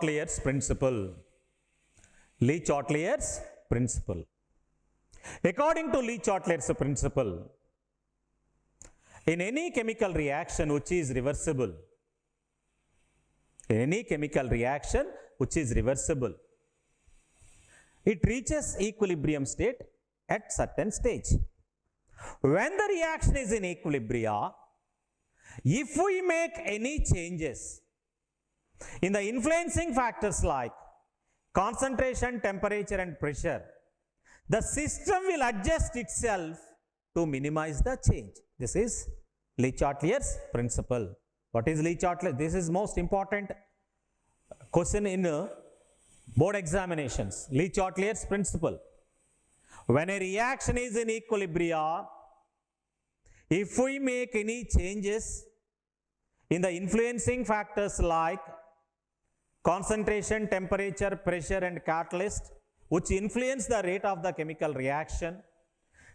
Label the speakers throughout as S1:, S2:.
S1: Le-Chatelier's principle. Le-Chatelier's principle. According to Le-Chatelier's principle, in any chemical reaction which is reversible, it reaches equilibrium state at certain stage. When the reaction is in equilibrium, if we make any changes in the influencing factors like concentration, temperature and pressure, the system will adjust itself to minimize the change. This is Le-Chatelier's principle. What is Le-Chatelier? This is most important question in board examinations. Le-Chatelier's principle. When a reaction is in equilibrium, if we make any changes in the influencing factors like concentration, temperature, pressure and catalyst, which influence the rate of the chemical reaction,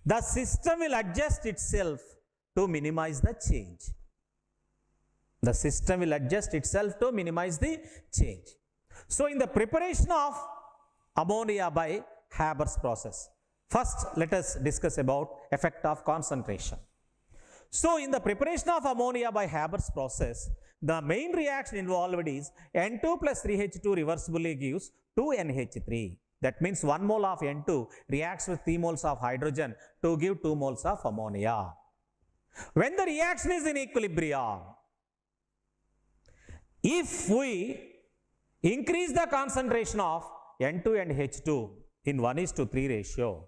S1: the system will adjust itself to minimize the change. The system will adjust itself to minimize the change. So, in the preparation of ammonia by Haber's process, first let us discuss about effect of concentration. So, in the preparation of ammonia by Haber's process, the main reaction involved is N2 plus 3H2 reversibly gives 2NH3. That means 1 mole of N2 reacts with 3 moles of hydrogen to give 2 moles of ammonia. When the reaction is in equilibrium, if we increase the concentration of N2 and H2 in 1:3 ratio,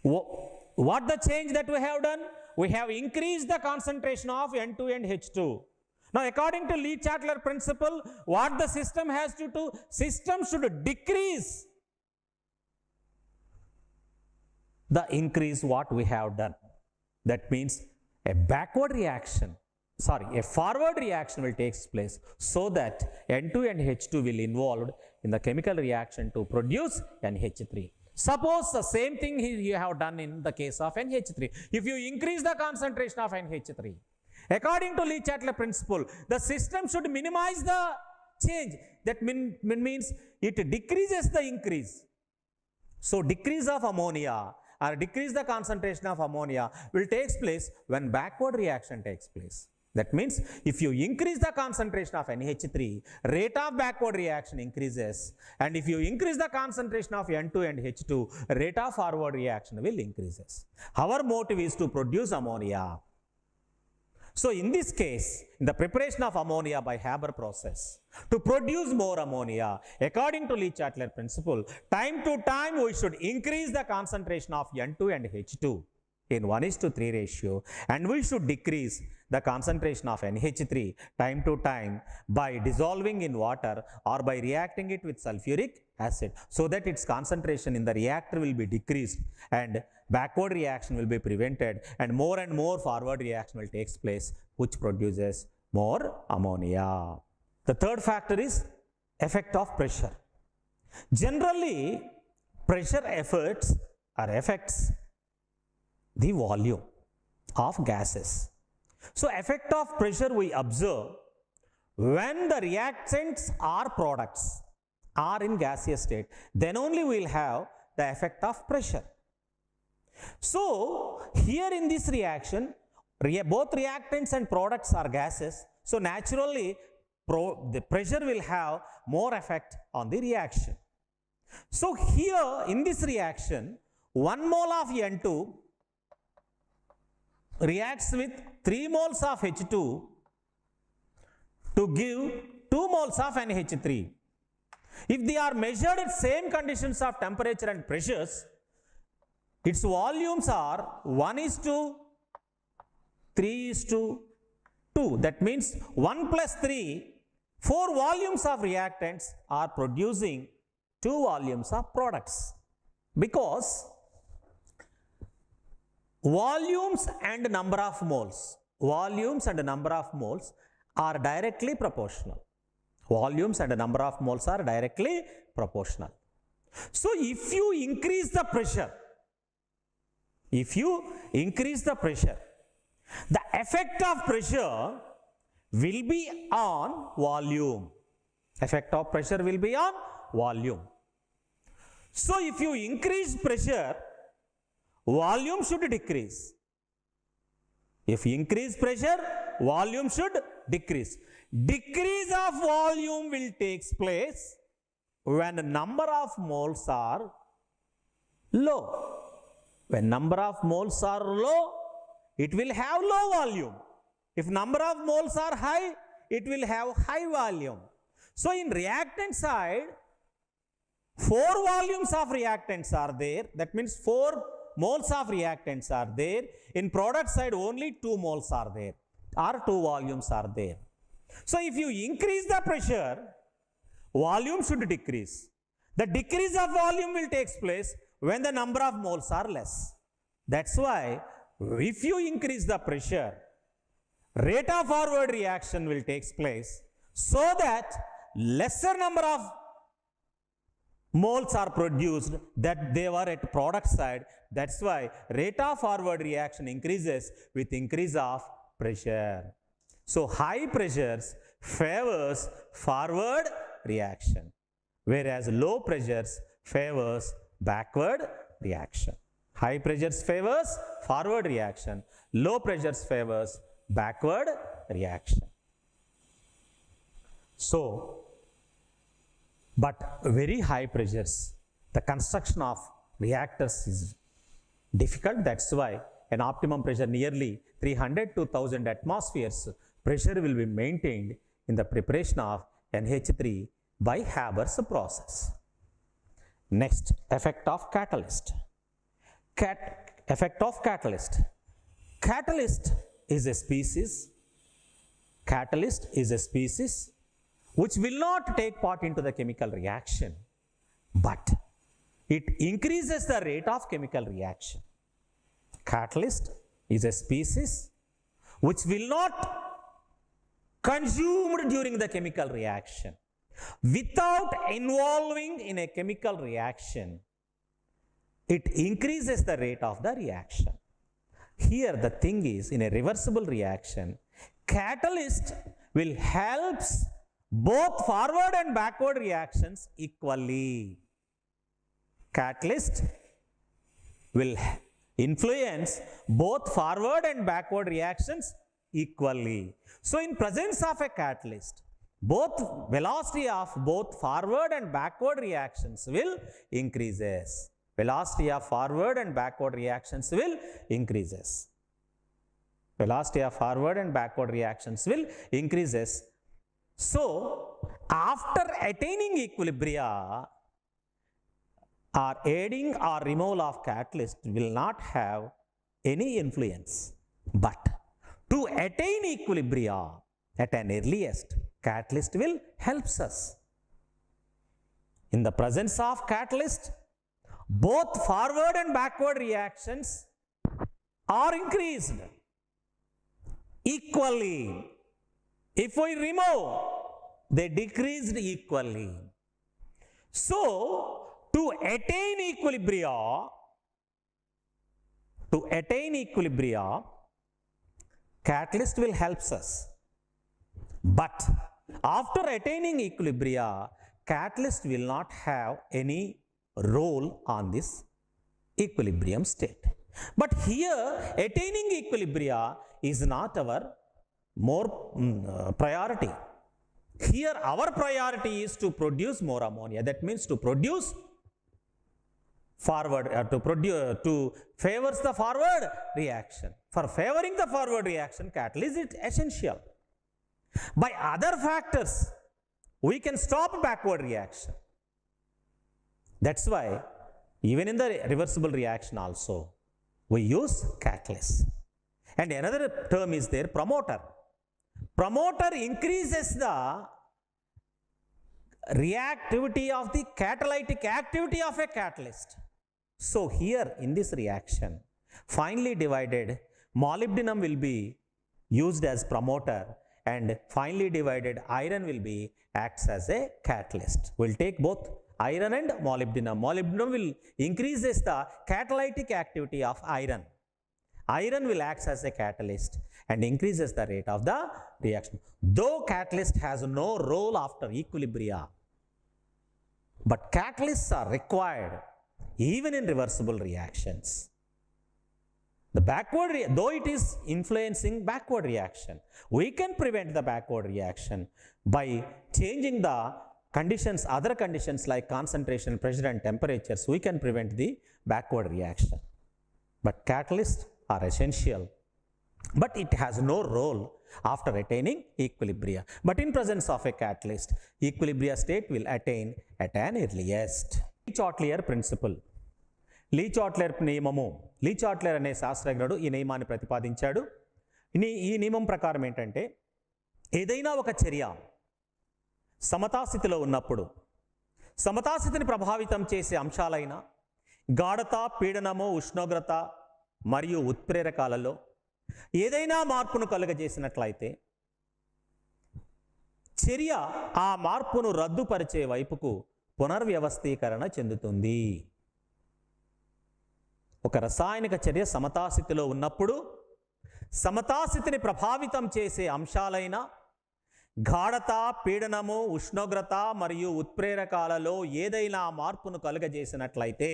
S1: what the change that we have done? We have increased the concentration of N2 and H2. Now, according to Le-Chatelier principle, what the system has to do? System should decrease the increase what we have done. That means a forward reaction will take place so that N2 and H2 will involved in the chemical reaction to produce NH3. Suppose the same thing you have done in the case of NH3. If you increase the concentration of NH3, according to Le-Chatelier principle, the system should minimize the change. That means it decreases the increase. So, decrease of ammonia or decrease the concentration of ammonia will take place when backward reaction takes place. That means if you increase the concentration of NH3, rate of backward reaction increases, and if you increase the concentration of N2 and H2, rate of forward reaction will increases. Our motive is to produce ammonia. So, in this case, in the preparation of ammonia by Haber process, to produce more ammonia, according to Le-Chatelier principle, time to time we should increase the concentration of N2 and H2 in 1:3 ratio, and we should decrease the concentration of NH3 time to time by dissolving in water or by reacting it with sulfuric acid, so that its concentration in the reactor will be decreased and backward reaction will be prevented, and more forward reaction will take place, which produces more ammonia. The third factor is effect of pressure. Generally, pressure affects the volume of gases. So, effect of pressure we observe when the reactants or products are in gaseous state, then only we will have the effect of pressure. So, here in this reaction, both reactants and products are gases. So, naturally, the pressure will have more effect on the reaction. So, here in this reaction, 1 mole of N2 reacts with 3 moles of H2 to give 2 moles of NH3. If they are measured at same conditions of temperature and pressures, its volumes are 1:3:2. That means 1 plus 3, 4 volumes of reactants are producing 2 volumes of products, because volumes and number of moles are directly proportional. So, if you increase the pressure, the effect of pressure will be on volume. Effect of pressure will be on volume. So if you increase pressure, volume should decrease. If you increase pressure, volume should decrease. Decrease of volume will take place when the number of moles are low. When number of moles are low, it will have low volume. If number of moles are high, it will have high volume. So in reactant side, 4 volumes of reactants are there. That means 4 moles of reactants are there. In product side, only 2 moles are there, or 2 volumes are there. So if you increase the pressure, volume should decrease. The decrease of volume will take place when the number of moles are less. That's why if you increase the pressure, rate of forward reaction will take place so that lesser number of moles are produced that they were at product side. That's why rate of forward reaction increases with increase of pressure. So high pressures favors forward reaction, whereas low pressures favors backward reaction. High pressures favors forward reaction, low pressures favors backward reaction. So, but very high pressures, the construction of reactors is difficult. That's why an optimum pressure nearly 300 to 1000 atmospheres pressure will be maintained in the preparation of NH3 by Haber's process. Next, effect of catalyst. Effect of catalyst. Catalyst is a species. Catalyst is a species which will not take part into the chemical reaction, but it increases the rate of chemical reaction. Catalyst is a species which will not consumed during the chemical reaction. Without involving in a chemical reaction, it increases the rate of the reaction. Here the thing is, in a reversible reaction, catalyst will help both forward and backward reactions equally. Catalyst will influence both forward and backward reactions equally. So in presence of a catalyst, both velocity of both forward and backward reactions will increases. Velocity of forward and backward reactions will increases. Velocity of forward and backward reactions will increases. So after attaining equilibria, or aiding or removal of catalyst will not have any influence. But to attain equilibria at an earliest, catalyst will helps us. In the presence of catalyst, both forward and backward reactions are increased equally. If we remove, they decreased equally. So, to attain equilibria, catalyst will helps us. But after attaining equilibria, catalyst will not have any role on this equilibrium state. But here, attaining equilibria is not our more priority. Here, our priority is to produce more ammonia. That means to produce forward, to favors the forward reaction. For favoring the forward reaction, catalyst is essential. By other factors, we can stop backward reaction. That's why even in the reversible reaction also, we use catalyst. And another term is there, promoter. Promoter increases the reactivity of the catalytic activity of a catalyst. So here in this reaction, finely divided molybdenum will be used as promoter and finely divided iron will be acts as a catalyst. We'll take both iron and molybdenum. Molybdenum will increases the catalytic activity of iron. iron will act as a catalyst and increases the rate of the reaction. Though catalyst has no role after equilibria, but catalysts are required even in reversible reactions. The backward, though it is influencing backward reaction, we can prevent the backward reaction by changing the conditions, other conditions like concentration, pressure and temperatures. We can prevent the backward reaction. But catalysts are essential, but it has no role after attaining equilibria. But in presence of a catalyst, equilibria state will attain at an earliest. Le-Chatellier principle. Le-Chatellier నియమము. Le-Chatellier అనే శాస్త్రజ్ఞుడు ఈ నియమాన్ని ప్రతిపాదించాడు. ఈ నియమం ప్రకారం ఏంటంటే, ఏదైనా ఒక చర్య సమతాస్థితిలో ఉన్నప్పుడు సమతాస్థితిని ప్రభావితం చేసే అంశాలైన గాఢత, పీడనము, ఉష్ణోగ్రత మరియు ఉత్ప్రేరకాలలో ఏదైనా మార్పును కలుగజేసినట్లయితే చర్య ఆ మార్పును రద్దుపరిచే వైపుకు పునర్వ్యవస్థీకరణ చెందుతుంది. ఒక రసాయనిక చర్య సమతాస్థితిలో ఉన్నప్పుడు సమతాస్థితిని ప్రభావితం చేసే అంశాలైన గాఢత, పీడనము, ఉష్ణోగ్రత మరియు ఉత్ప్రేరకాలలో ఏదైనా మార్పును కలుగజేసినట్లయితే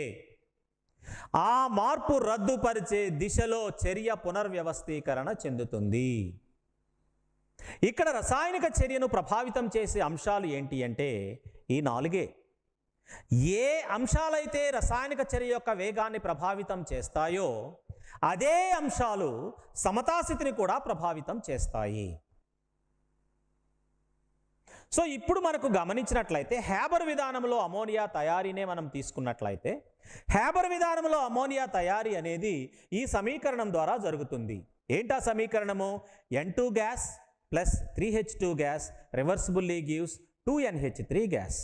S1: ఆ మార్పు రద్దుపరిచే దిశలో చర్య పునర్వ్యవస్థీకరణ చెందుతుంది. ఇక్కడ రసాయనిక చర్యను ప్రభావితం చేసే అంశాలు ఏంటి అంటే ఈ 4. ఏ అంశాలైతే రసాయనిక చర్య యొక్క వేగాన్ని ప్రభావితం చేస్తాయో అదే అంశాలు సమతాస్థితిని కూడా ప్రభావితం చేస్తాయి. సో ఇప్పుడు మనకు గమనించినట్లయితే హ్యాబర్ విధానంలో అమోనియా తయారీనే మనం తీసుకున్నట్లయితే హ్యాబర్ విధానంలో అమోనియా తయారీ అనేది ఈ సమీకరణం ద్వారా జరుగుతుంది. ఏంటా సమీకరణము? N2 gas plus 3H2 gas reversibly gives 2NH3 gas.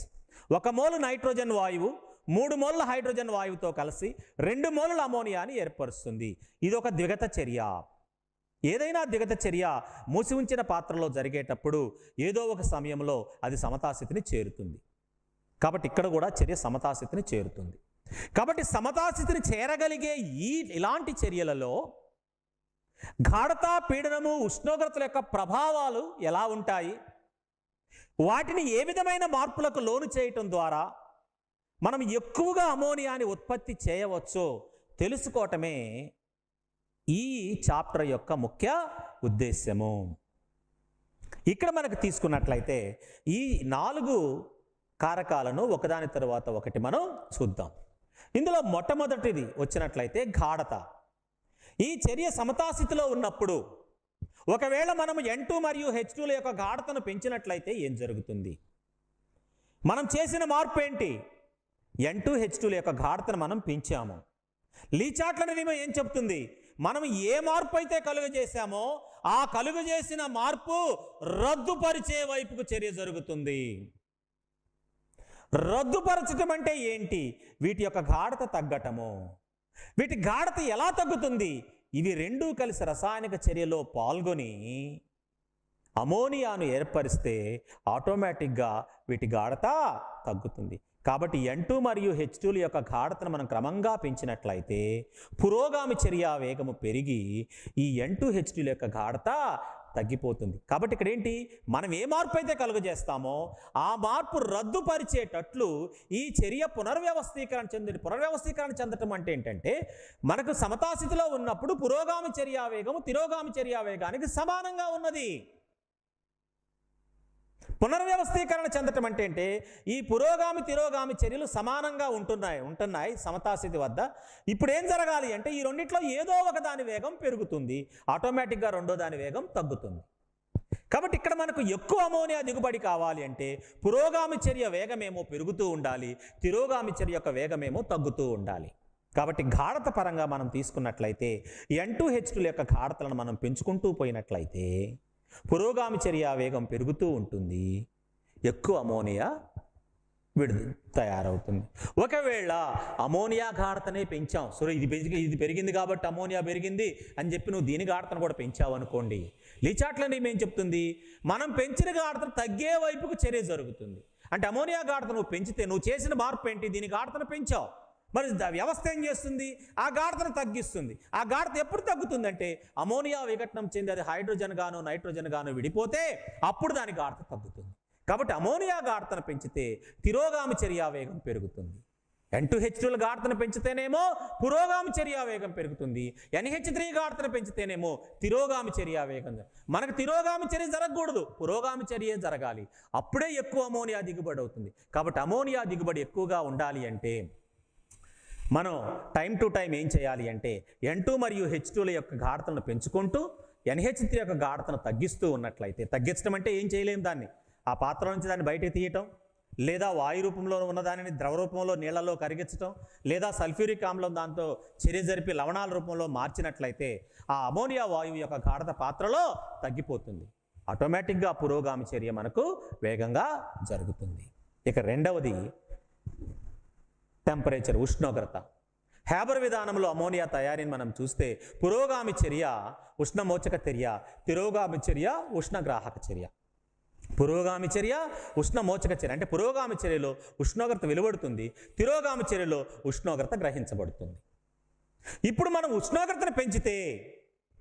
S1: 1 mole nitrogen వాయువు 3 మోల్ల హైడ్రోజన్ వాయువుతో కలిసి 2 మోలుల అమోనియాని ఏర్పరుస్తుంది. ఇది ఒక ద్విగత చర్య. ఏదైనా ద్విగత చర్య మూసి ఉంచిన పాత్రలో జరిగేటప్పుడు ఏదో ఒక సమయంలో అది సమతాస్థితిని చేరుతుంది. కాబట్టి ఇక్కడ కూడా చర్య సమతాస్థితిని చేరుతుంది. కాబట్టి సమతాస్థితిని చేరగలిగే ఇలాంటి చర్యలలో గాఢత, పీడనము, ఉష్ణోగ్రతల యొక్క ప్రభావాలు ఎలా ఉంటాయి, వాటిని ఏ విధమైన మార్పులకు లోను చేయటం ద్వారా మనం ఎక్కువగా అమోనియాని ఉత్పత్తి చేయవచ్చో తెలుసుకోవటమే ఈ చాప్టర్ యొక్క ముఖ్య ఉద్దేశ్యము. ఇక్కడ మనకు తీసుకున్నట్లయితే ఈ 4 కారకాలను ఒకదాని తరువాత ఒకటి మనం చూద్దాం. ఇందులో మొట్టమొదటిది వచ్చినట్లయితే గాఢత. ఈ చర్య సమతాస్థితిలో ఉన్నప్పుడు ఒకవేళ మనం N2 మరియు H2ల యొక్క గాఢతను పెంచినట్లయితే ఏం జరుగుతుంది? మనం చేసిన మార్పు ఏంటి? N2 H2ల యొక్క గాఢతను మనం పెంచాము. Le-Chatellier నియమం ఏం చెప్తుంది? మనం ఏ మార్పు అయితే కలుగజేశామో ఆ కలుగజేసిన మార్పు రద్దుపరిచే వైపుకు చర్య జరుగుతుంది. రద్దుపరచటం అంటే ఏంటి? వీటి యొక్క గాఢత తగ్గటము. వీటి గాఢత ఎలా తగ్గుతుంది? ఇవి రెండూ కలిసి రసాయనిక చర్యలో పాల్గొని అమోనియాను ఏర్పరిస్తే ఆటోమేటిక్గా వీటి గాఢత తగ్గుతుంది. కాబట్టి N2 మరియు H2ల యొక్క గాఢతను మనం క్రమంగా పెంచినట్లయితే పురోగామి చర్య వేగము పెరిగి ఈ N2 H2ల యొక్క గాఢత తగ్గిపోతుంది. కాబట్టి ఇక్కడ ఏంటి? మనం ఏ మార్పు అయితే కలుగజేస్తామో ఆ మార్పు రద్దుపరిచేటట్లు ఈ చర్య పునర్వ్యవస్థీకరణ చెందటం అంటే ఏంటంటే మనకు సమతాస్థితిలో ఉన్నప్పుడు పురోగామి చర్య వేగము తిరోగామి చర్య వేగానికి సమానంగా ఉన్నది. పునర్వ్యవస్థీకరణ చెందటం అంటే ఏంటి? ఈ పురోగామి తిరోగామి చర్యలు సమానంగా ఉంటున్నాయి సమతాస్థితి వద్ద. ఇప్పుడు ఏం జరగాలి అంటే ఈ రెండిట్లో ఏదో ఒక దాని వేగం పెరుగుతుంది, ఆటోమేటిక్గా రెండో దాని వేగం తగ్గుతుంది. కాబట్టి ఇక్కడ మనకు ఎక్కువ అమోనియా దిగుబడి కావాలి అంటే పురోగామి చర్య వేగమేమో పెరుగుతూ ఉండాలి, తిరోగామి చర్య యొక్క వేగమేమో తగ్గుతూ ఉండాలి. కాబట్టి గాఢత పరంగా మనం తీసుకున్నట్లయితే N2 H2ల యొక్క గాఢతలను మనం పెంచుకుంటూ పోయినట్లయితే పురోగామి చర్య వేగం పెరుగుతూ ఉంటుంది, ఎక్కువ అమోనియా తయారవుతుంది. ఒకవేళ అమోనియా గాఢతనే పెంచాం, సో ఇది పెరిగింది కాబట్టి అమోనియా పెరిగింది అని చెప్పి నువ్వు దీని గాఢతను కూడా పెంచావు అనుకోండి, Le-Chatellier నియమం ఏం చెప్తుంది? మనం పెంచిన గాఢతను తగ్గే వైపుకు చర్య జరుగుతుంది. అంటే అమోనియా గాఢత నువ్వు పెంచితే నువ్వు చేసిన మార్పు ఏంటి? దీని గాఢతను పెంచావు, మరి వ్యవస్థ ఏం చేస్తుంది? ఆ గాఢతను తగ్గిస్తుంది. ఆ గాఢత ఎప్పుడు తగ్గుతుందంటే అమోనియా విఘటనం చెంది అది హైడ్రోజన్ గాను నైట్రోజన్ గాను విడిపోతే అప్పుడు దాని గాఢత తగ్గుతుంది. కాబట్టి అమోనియా గాఢతను పెంచితే తిరోగామి చర్యా వేగం పెరుగుతుంది. N2H2 గాఢతను పెంచితేనేమో పురోగామి చర్యా వేగం పెరుగుతుంది. NH3 గాఢతను పెంచితేనేమో తిరోగామి చర్యా వేగం. మనకు తిరోగామి చర్య జరగకూడదు, పురోగామి చర్య జరగాలి. అప్పుడే ఎక్కువ అమోనియా దిగుబడి అవుతుంది. కాబట్టి అమోనియా దిగుబడి ఎక్కువగా ఉండాలి అంటే మనం టైం టు టైం ఏం చేయాలి అంటే N2 మరియు H2ల యొక్క గాఢతను పెంచుకుంటూ NH3 యొక్క గాఢతను తగ్గిస్తూ ఉన్నట్లయితే, తగ్గించడం అంటే ఏం చేయలేము, దాన్ని ఆ పాత్ర నుంచి దాన్ని బయటకు తీయటం, లేదా వాయు రూపంలో ఉన్న దానిని ద్రవ రూపంలో నీళ్లలో కరిగించడం, లేదా సల్ఫ్యూరిక్ ఆమ్లం దాంతో చర్య జరిపి లవణాల రూపంలో మార్చినట్లయితే ఆ అమోనియా వాయువు యొక్క గాఢత పాత్రలో తగ్గిపోతుంది. ఆటోమేటిక్గా పురోగామి చర్య మనకు వేగంగా జరుగుతుంది. ఇక రెండవది టెంపరేచర్, ఉష్ణోగ్రత. హ్యాబర్ విధానంలో అమోనియా తయారీని మనం చూస్తే పురోగామి చర్య ఉష్ణమోచక చర్య, తిరోగామి చర్య ఉష్ణగ్రాహక చర్య. పురోగామి చర్య ఉష్ణమోచక చర్య అంటే పురోగామి చర్యలో ఉష్ణోగ్రత వెలువడుతుంది, తిరోగామి చర్యలో ఉష్ణోగ్రత గ్రహించబడుతుంది. ఇప్పుడు మనం ఉష్ణోగ్రతను పెంచితే,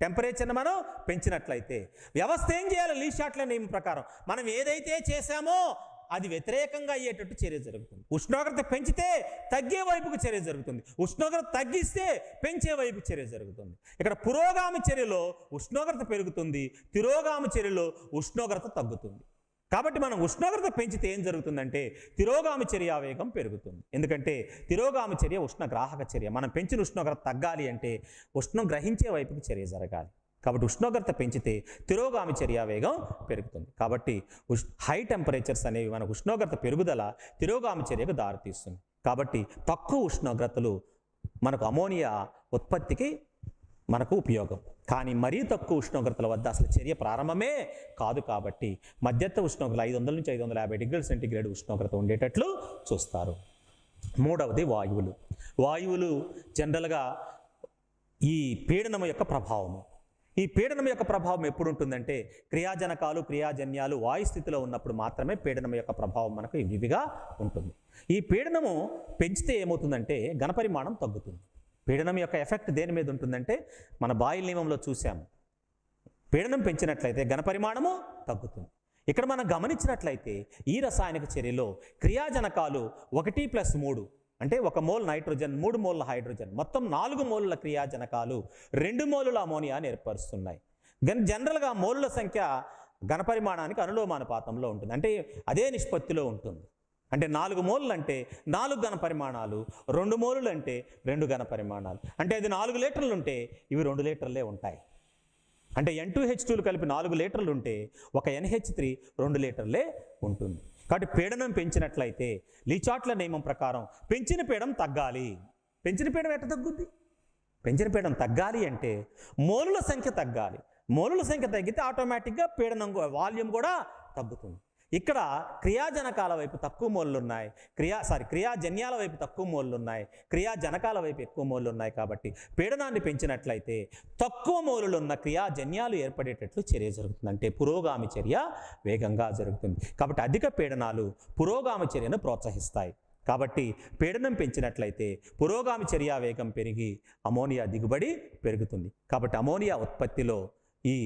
S1: టెంపరేచర్ని మనం పెంచినట్లయితే వ్యవస్థ ఏం చేయాలి? లీ షాట్లర్ నియమం ప్రకారం మనం ఏదైతే చేశామో అది వ్యతిరేకంగా అయ్యేటట్టు చర్య జరుగుతుంది. ఉష్ణోగ్రత పెంచితే తగ్గే వైపుకు చర్య జరుగుతుంది, ఉష్ణోగ్రత తగ్గిస్తే పెంచే వైపు చర్య జరుగుతుంది. ఇక్కడ పురోగామి చర్యలో ఉష్ణోగ్రత పెరుగుతుంది, తిరోగామి చర్యలో ఉష్ణోగ్రత తగ్గుతుంది. కాబట్టి మనం ఉష్ణోగ్రత పెంచితే ఏం జరుగుతుందంటే తిరోగామి చర్యా వేగం పెరుగుతుంది. ఎందుకంటే తిరోగామి చర్య ఉష్ణగ్రాహక చర్య. మనం పెంచిన ఉష్ణోగ్రత తగ్గాలి అంటే ఉష్ణం గ్రహించే వైపుకి చర్య జరగాలి. కాబట్టి ఉష్ణోగ్రత పెంచితే తిరోగామి చర్యా వేగం పెరుగుతుంది. కాబట్టి హై టెంపరేచర్స్ అనేవి మనకు ఉష్ణోగ్రత పెరుగుదల తిరోగామి చర్యకు దారితీస్తుంది. కాబట్టి తక్కువ ఉష్ణోగ్రతలు మనకు అమోనియా ఉత్పత్తికి మనకు ఉపయోగం. కానీ మరీ తక్కువ ఉష్ణోగ్రతల వద్ద అసలు చర్య ప్రారంభమే కాదు. కాబట్టి మధ్యస్థ ఉష్ణోగ్రత 500 నుంచి 550 డిగ్రీల సెంటీగ్రేడ్ ఉష్ణోగ్రత ఉండేటట్లు చూస్తారు. మూడవది వాయువులు. వాయువులు జనరల్గా ఈ పీడనం యొక్క ప్రభావము. ఈ పీడనం యొక్క ప్రభావం ఎప్పుడు ఉంటుందంటే క్రియాజనకాలు క్రియాజన్యాలు వాయుస్థితిలో ఉన్నప్పుడు మాత్రమే పీడనం యొక్క ప్రభావం మనకు వివిగా ఉంటుంది. ఈ పీడనము పెంచితే ఏమవుతుందంటే ఘనపరిమాణం తగ్గుతుంది. పీడనం యొక్క ఎఫెక్ట్ దేని మీద ఉంటుందంటే మన బాయిల్ నియమంలో చూసాము. పీడనం పెంచినట్లయితే ఘనపరిమాణము తగ్గుతుంది. ఇక్కడ మనం గమనించినట్లయితే ఈ రసాయనిక చర్యలో క్రియాజనకాలు 1+3 అంటే 1 మోల్ నైట్రోజన్ 3 మోల్ల హైడ్రోజన్ మొత్తం 4 మోలుల క్రియాజనకాలు 2 మోలుల అమోనియాని ఏర్పరుస్తున్నాయి. జనరల్గా మోలుల సంఖ్య ఘనపరిమాణానికి అనులోమానుపాతంలో ఉంటుంది, అంటే అదే నిష్పత్తిలో ఉంటుంది. అంటే 4 మోలులు అంటే 4 ఘనపరిమాణాలు, 2 మోలులు అంటే 2 ఘనపరిమాణాలు. అంటే అది 4 లీటర్లు ఉంటే ఇవి 2 లీటర్లే ఉంటాయి. అంటే N2H2 కలిపి 4 లీటర్లు ఉంటే ఒక NH3 2 లీటర్లే ఉంటుంది. కాబట్టి పీడనం పెంచినట్లయితే లీ షాట్లర్ నియమం ప్రకారం పెంచిన పీడనం తగ్గాలి. పెంచిన పీడనం ఎట్లా తగ్గుద్ది? పెంచిన పీడనం తగ్గాలి అంటే మోలుల సంఖ్య తగ్గాలి. మోలుల సంఖ్య తగ్గితే ఆటోమేటిక్గా పీడనం వాల్యూమ్ కూడా తగ్గుతుంది. ఇక్కడ క్రియాజనకాల వైపు తక్కువ మోళ్ళు ఉన్నాయి, క్రియాజన్యాల వైపు తక్కువ మోళ్ళు ఉన్నాయి, క్రియాజనకాల వైపు ఎక్కువ మోళ్ళు ఉన్నాయి. కాబట్టి పీడనాన్ని పెంచినట్లయితే తక్కువ మోలులు ఉన్న క్రియాజన్యాలు ఏర్పడేటట్లు చర్య జరుగుతుంది. అంటే పురోగామి చర్య వేగంగా జరుగుతుంది. కాబట్టి అధిక పీడనాలు పురోగామి చర్యను ప్రోత్సహిస్తాయి. కాబట్టి పీడనం పెంచినట్లయితే పురోగామి చర్యా వేగం పెరిగి అమోనియా దిగుబడి పెరుగుతుంది. కాబట్టి అమోనియా ఉత్పత్తిలో ఈ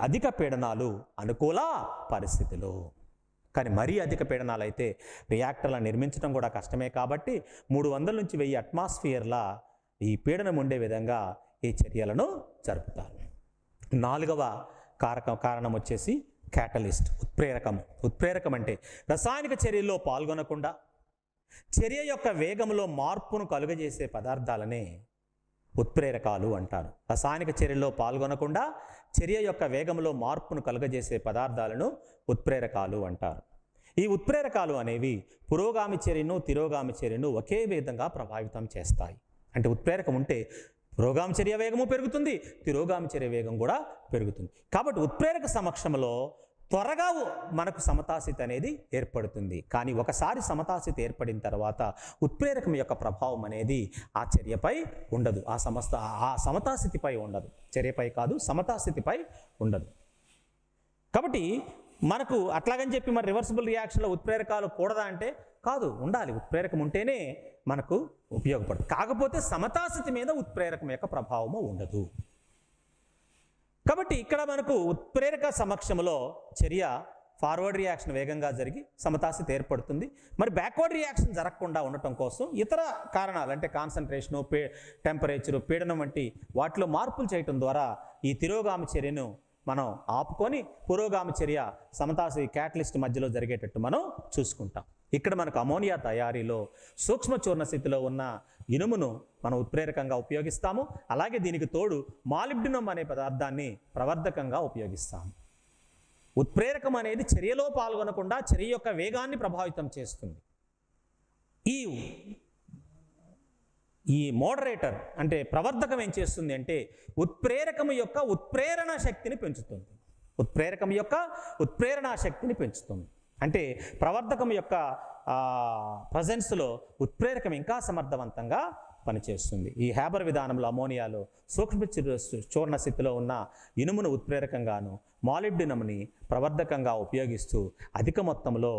S1: అధిక పీడనాలు అనుకూల పరిస్థితులు. కానీ మరీ అధిక పీడనాలు అయితే రియాక్టర్లను నిర్మించడం కూడా కష్టమే. కాబట్టి 300 నుంచి 1000 అట్మాస్ఫియర్ల ఈ పీడనం ఉండే విధంగా ఈ చర్యలను జరుపుతారు. 4వ కారణం వచ్చేసి క్యాటలిస్ట్, ఉత్ప్రేరకము. ఉత్ప్రేరకం అంటే రసాయనిక చర్యల్లో పాల్గొనకుండా చర్య యొక్క వేగంలో మార్పును కలుగజేసే పదార్థాలనే ఉత్ప్రేరకాలు అంటారు. రసాయనిక చర్యలో పాల్గొనకుండా చర్య యొక్క వేగంలో మార్పును కలుగజేసే పదార్థాలను ఉత్ప్రేరకాలు అంటారు. ఈ ఉత్ప్రేరకాలు అనేవి పురోగామి చర్యను తిరోగామి చర్యను ఒకే విధంగా ప్రభావితం చేస్తాయి. అంటే ఉత్ప్రేరకం ఉంటే పురోగామి చర్య వేగము పెరుగుతుంది, తిరోగామి చర్య వేగం కూడా పెరుగుతుంది. కాబట్టి ఉత్ప్రేరక సమక్షంలో త్వరగా మనకు సమతాస్థితి అనేది ఏర్పడుతుంది. కానీ ఒకసారి సమతాస్థితి ఏర్పడిన తర్వాత ఉత్ప్రేరకం యొక్క ప్రభావం అనేది ఆ చర్యపై ఉండదు, ఆ సమతాస్థితిపై ఉండదు. చర్యపై కాదు, సమతాస్థితిపై ఉండదు. కాబట్టి మనకు అట్లాగని చెప్పి మరి రివర్సిబుల్ రియాక్షన్లో ఉత్ప్రేరకాలు కూడదా అంటే కాదు, ఉండాలి. ఉత్ప్రేరకం ఉంటేనే మనకు ఉపయోగపడుతుంది. కాకపోతే సమతాస్థితి మీద ఉత్ప్రేరకం యొక్క ప్రభావము ఉండదు. కాబట్టి ఇక్కడ మనకు ఉత్ప్రేరక సమక్షంలో చర్య ఫార్వర్డ్ రియాక్షన్ వేగంగా జరిగి సమతాస్థితి ఏర్పడుతుంది. మరి బ్యాక్వర్డ్ రియాక్షన్ జరగకుండా ఉండటం కోసం ఇతర కారణాలు అంటే కాన్సన్ట్రేషను, టెంపరేచరు, పీడనం వంటి వాటిలో మార్పులు చేయటం ద్వారా ఈ తిరోగామి చర్యను మనం ఆపుకొని పురోగామి చర్య సమతాస్థితి క్యాటలిస్ట్ మధ్యలో జరిగేటట్టు మనం చూసుకుంటాం. ఇక్కడ మనకు అమోనియా తయారీలో సూక్ష్మ చూర్ణ స్థితిలో ఉన్న ఇనుమును మనం ఉత్ప్రేరకంగా ఉపయోగిస్తాము. అలాగే దీనికి తోడు మాలిబ్డినం అనే పదార్థాన్ని ప్రవర్ధకంగా ఉపయోగిస్తాము. ఉత్ప్రేరకం అనేది చర్యలో పాల్గొనకుండా చర్య యొక్క వేగాన్ని ప్రభావితం చేస్తుంది. ఈ మోడరేటర్ అంటే ప్రవర్ధకం ఏం చేస్తుంది అంటే ఉత్ప్రేరకం యొక్క ఉత్ప్రేరణ శక్తిని పెంచుతుంది. ఉత్ప్రేరకం యొక్క ఉత్ప్రేరణ శక్తిని పెంచుతుంది. అంటే ప్రవర్ధకం యొక్క ప్రజెన్స్లో ఉత్ప్రేరకం ఇంకా సమర్థవంతంగా పనిచేస్తుంది. ఈ హ్యాబర్ విధానంలో అమోనియాలో సూక్ష్మ చూర్ణ స్థితిలో ఉన్న ఇనుమును ఉత్ప్రేరకంగాను మాలిబ్డినంని ప్రవర్ధకంగా ఉపయోగిస్తూ అధిక మొత్తంలో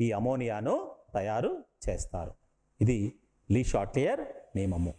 S1: ఈ అమోనియాను తయారు చేస్తారు. ఇది లీ షాట్లియర్ నియమము.